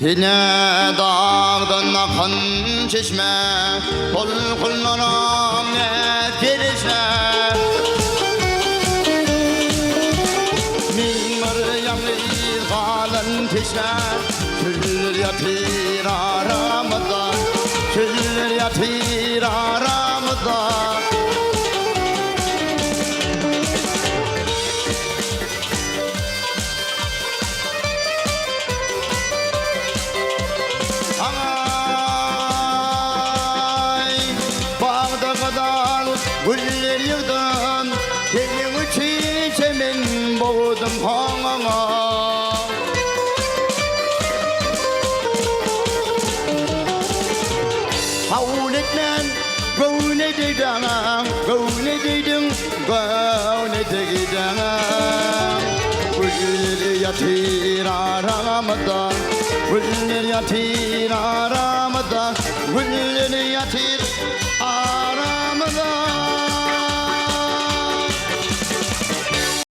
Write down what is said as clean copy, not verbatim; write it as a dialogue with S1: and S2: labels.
S1: Yine dağdan akan çeşme Dolkunlarım etkilişme Mingar yanır kalan teşme Küller yatır aramda Küller yatır aramda Güller yığdım, senin için semin boğdum hanına Havul etmen, gövne dedana, gövne dedin, gövne dedana Güller yatır aramda, güller yatır aramda, güller yatır